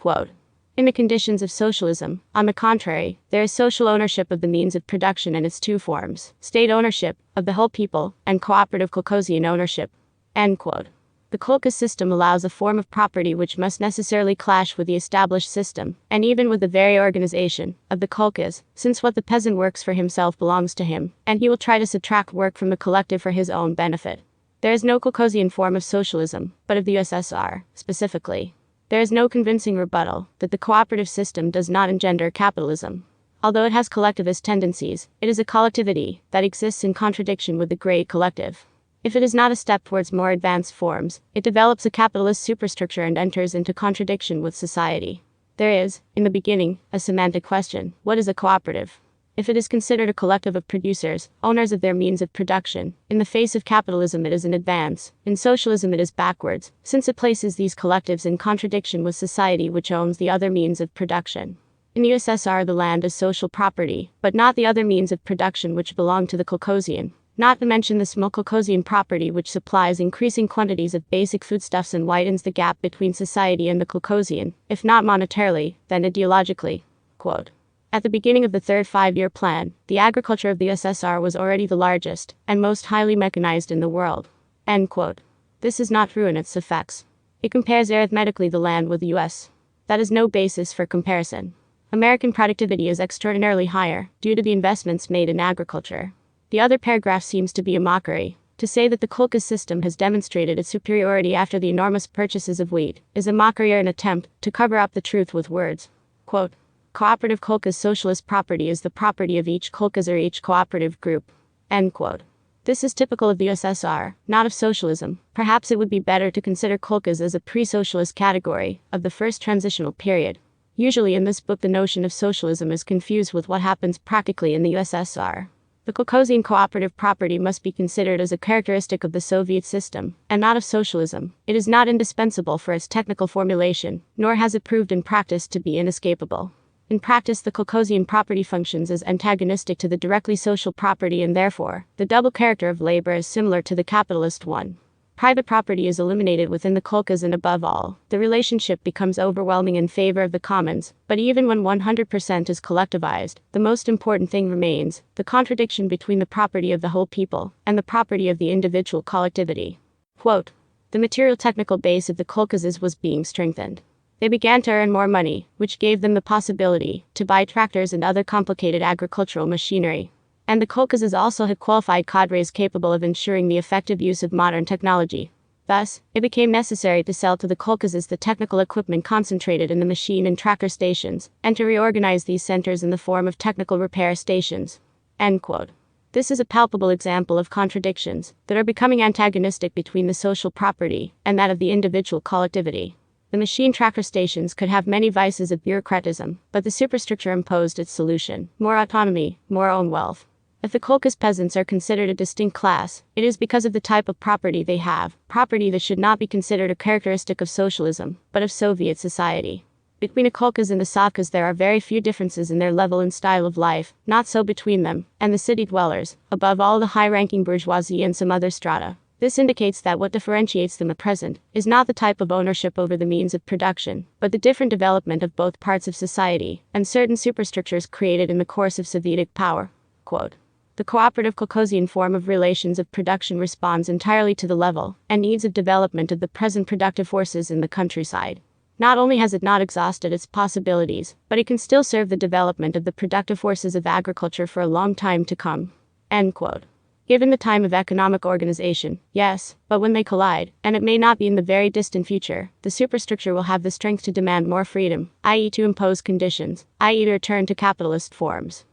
Quote, in the conditions of socialism, on the contrary, there is social ownership of the means of production in its two forms, state ownership of the whole people and cooperative kolkhozian ownership. End quote. The kolkhoz system allows a form of property which must necessarily clash with the established system, and even with the very organization of the kolkhoz, since what the peasant works for himself belongs to him, and he will try to subtract work from the collective for his own benefit. There is no kolkhozian form of socialism, but of the USSR, specifically. There is no convincing rebuttal that the cooperative system does not engender capitalism. Although it has collectivist tendencies, it is a collectivity that exists in contradiction with the great collective. If it is not a step towards more advanced forms, it develops a capitalist superstructure and enters into contradiction with society. There is, in the beginning, a semantic question: what is a cooperative? If it is considered a collective of producers, owners of their means of production, in the face of capitalism it is an advance, in socialism it is backwards, since it places these collectives in contradiction with society which owns the other means of production. In the USSR the land is social property, but not the other means of production which belong to the kolkhozian. Not to mention the small kolkhozian property which supplies increasing quantities of basic foodstuffs and widens the gap between society and the kolkhozian, if not monetarily, then ideologically. Quote, at the beginning of the third five-year plan, the agriculture of the USSR was already the largest and most highly mechanized in the world. End quote. This is not true in its effects. It compares arithmetically the land with the US. That is no basis for comparison. American productivity is extraordinarily higher due to the investments made in agriculture. The other paragraph seems to be a mockery. To say that the kolkhoz system has demonstrated its superiority after the enormous purchases of wheat is a mockery or an attempt to cover up the truth with words. Quote, cooperative kolkhoz socialist property is the property of each kolkhoz or each cooperative group. End quote. This is typical of the USSR, not of socialism. Perhaps it would be better to consider kolkhoz as a pre-socialist category of the first transitional period. Usually in this book the notion of socialism is confused with what happens practically in the USSR. The kolkhozian cooperative property must be considered as a characteristic of the Soviet system, and not of socialism. It is not indispensable for its technical formulation, nor has it proved in practice to be inescapable. In practice the kolkhozian property functions as antagonistic to the directly social property and therefore, the double character of labor is similar to the capitalist one. Private property is eliminated within the kolkhoz and above all, the relationship becomes overwhelming in favor of the commons, but even when 100% is collectivized, the most important thing remains, the contradiction between the property of the whole people and the property of the individual collectivity. Quote, the material technical base of the kolkhozes was being strengthened. They began to earn more money, which gave them the possibility to buy tractors and other complicated agricultural machinery. And the kolkhozes also had qualified cadres capable of ensuring the effective use of modern technology. Thus, it became necessary to sell to the kolkhozes the technical equipment concentrated in the machine and tracker stations, and to reorganize these centers in the form of technical repair stations. End quote. This is a palpable example of contradictions that are becoming antagonistic between the social property and that of the individual collectivity. The machine tracker stations could have many vices of bureaucratism, but the superstructure imposed its solution: more autonomy, more own wealth. If the kolkhoz peasants are considered a distinct class, it is because of the type of property they have, property that should not be considered a characteristic of socialism, but of Soviet society. Between a kolkhoz and the sovkhoz there are very few differences in their level and style of life, not so between them and the city dwellers, above all the high-ranking bourgeoisie and some other strata. This indicates that what differentiates them at present is not the type of ownership over the means of production, but the different development of both parts of society, and certain superstructures created in the course of Soviet power. Quote, the cooperative kolkhozian form of relations of production responds entirely to the level and needs of development of the present productive forces in the countryside. Not only has it not exhausted its possibilities, but it can still serve the development of the productive forces of agriculture for a long time to come. End quote. Given the time of economic organization, yes, but when they collide, and it may not be in the very distant future, the superstructure will have the strength to demand more freedom, i.e. to impose conditions, i.e. to return to capitalist forms.